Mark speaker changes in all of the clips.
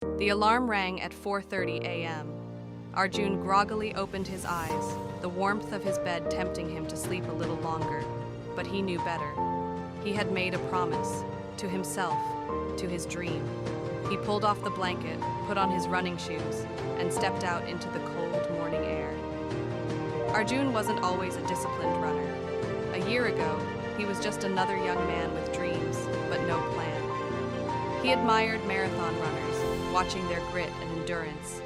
Speaker 1: The alarm rang at 4:30 a.m. Arjun groggily opened his eyes, the warmth of his bed tempting him to sleep a little longer. But he knew better. He had made a promise to himself, to his dream. He pulled off the blanket, put on his running shoes, and stepped out into the cold morning air. Arjun wasn't always a disciplined runner. A year ago, he was just another young man with dreams, but no plan. He admired marathon runners, watching their grit and endurance,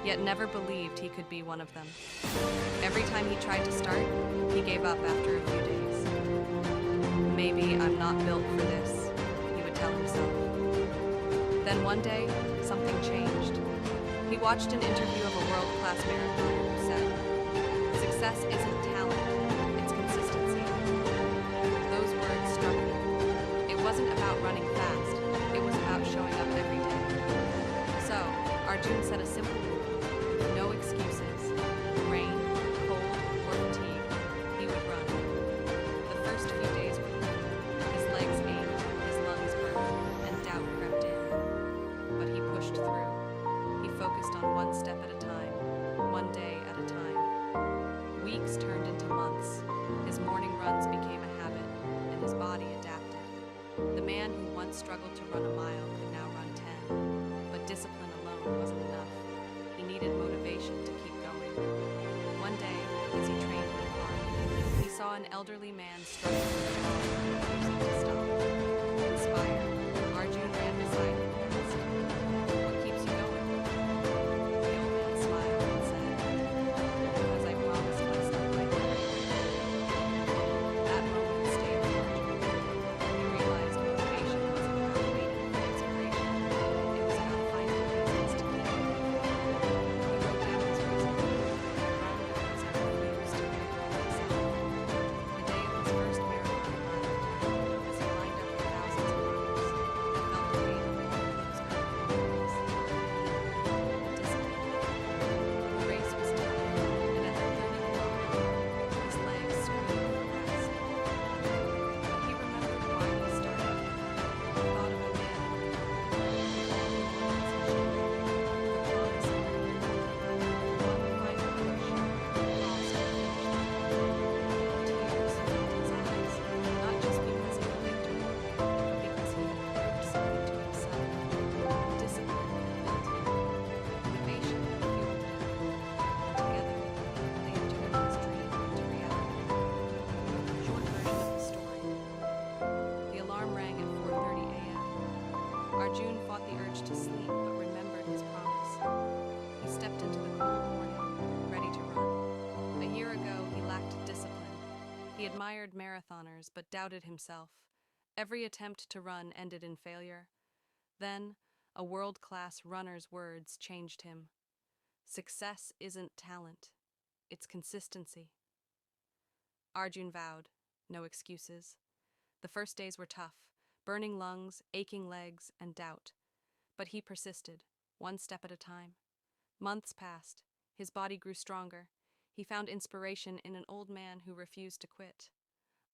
Speaker 1: yet never believed he could be one of them. Every time he tried to start, he gave up after a few days. Maybe I'm not built for this, he would tell himself. Then one day, something changed. He watched an interview of a world-class marathoner who said, "Success isn't talent, it's consistency." Those words struck me. It wasn't about running fast, it was about showing up every day. So, Arjun set a simple rule: no excuses. Rain, cold, or fatigue, he would run. The first few days were hard. His legs ached, his lungs burned, and doubt crept in. But he pushed through. He focused on one step at a time, one day at a time. Weeks turned into months. His morning runs became a habit, and his body adapted. The man who once struggled to run a mile could now run 10. But discipline alone wasn't enough. He needed motivation to keep going. One day, as he trained in the park, he saw an elderly man struggling with a wall and refusing to stop. Inspired, Arjun ran beside him and asked, "What keeps you going?" The old man smiled and said, "Because I promised myself I'd never quit." That moment stayed with Arjun. He realized motivation wasn't about waiting for inspiration. It was about finding reasons to keep moving. He wrote down his reason: "Run because I refuse to quit myself." The day of his first marathon arrived. As he lined up with thousands of runners, he felt the weight of all those early mornings. Discipline. The race was tough, and at the 30th kilometer, his legs screamed for rest. But he remembered why he started. He thought of a man who the promise of one final push, crossed the finish line. Tears filled his eyes, not just because of the victory, but because he had proved something to himself. Discipline built him. Motivation fueled him. Together, they had turned his dream into reality. Short version of the story. The alarm rang at 4:30 a.m. Arjun fought the urge to sleep, but remembered his promise. He stepped into the cold morning, ready to run. A year ago, he lacked discipline. He admired marathoners, but doubted himself. Every attempt to run ended in failure. Then, a world-class runner's words changed him. Success isn't talent, it's consistency. Arjun vowed, no excuses. The first days were tough, burning lungs, aching legs, and doubt. But he persisted, one step at a time. Months passed. His body grew stronger. He found inspiration in an old man who refused to quit.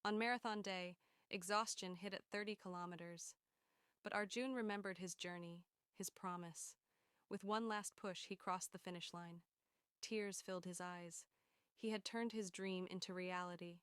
Speaker 1: On marathon day, exhaustion hit at 30 kilometers. But Arjun remembered his journey, his promise. With one last push, he crossed the finish line. Tears filled his eyes. He had turned his dream into reality.